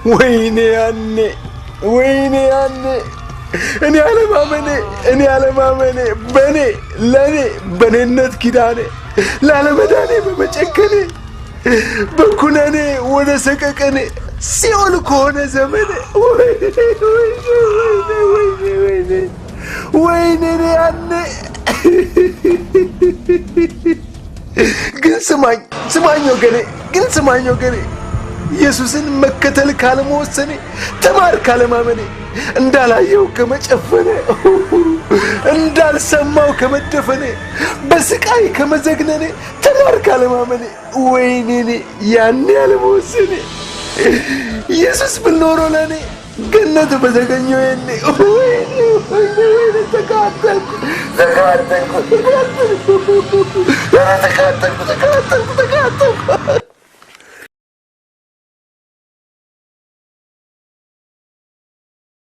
ወይኔ ያኔ እኔ አለማመኔ በኔነት ኪዳኔ ላለመዳኔ በመጨከኔ በኩነኔ ወደ ሰቀቀኔ ሲኦል ከሆነ ዘመኔ ወይኔ ያኔ ግን ስማኝ ወገኔ ኢየሱስን መከተል ካለመወሰኔ ተማር ካለማመኔ እንዳላየው ከመጨፈኔ እንዳልሰማው ከመደፈኔ በስቃይ ከመዘግነኔ ተማር ካለማመኔ ወይኔ ያኔ ያለመወሰኔ ኢየሱስ ብኖሮ ለኔ ገነት በተገኘው የኔ ወይኔ ተቃጠልኩ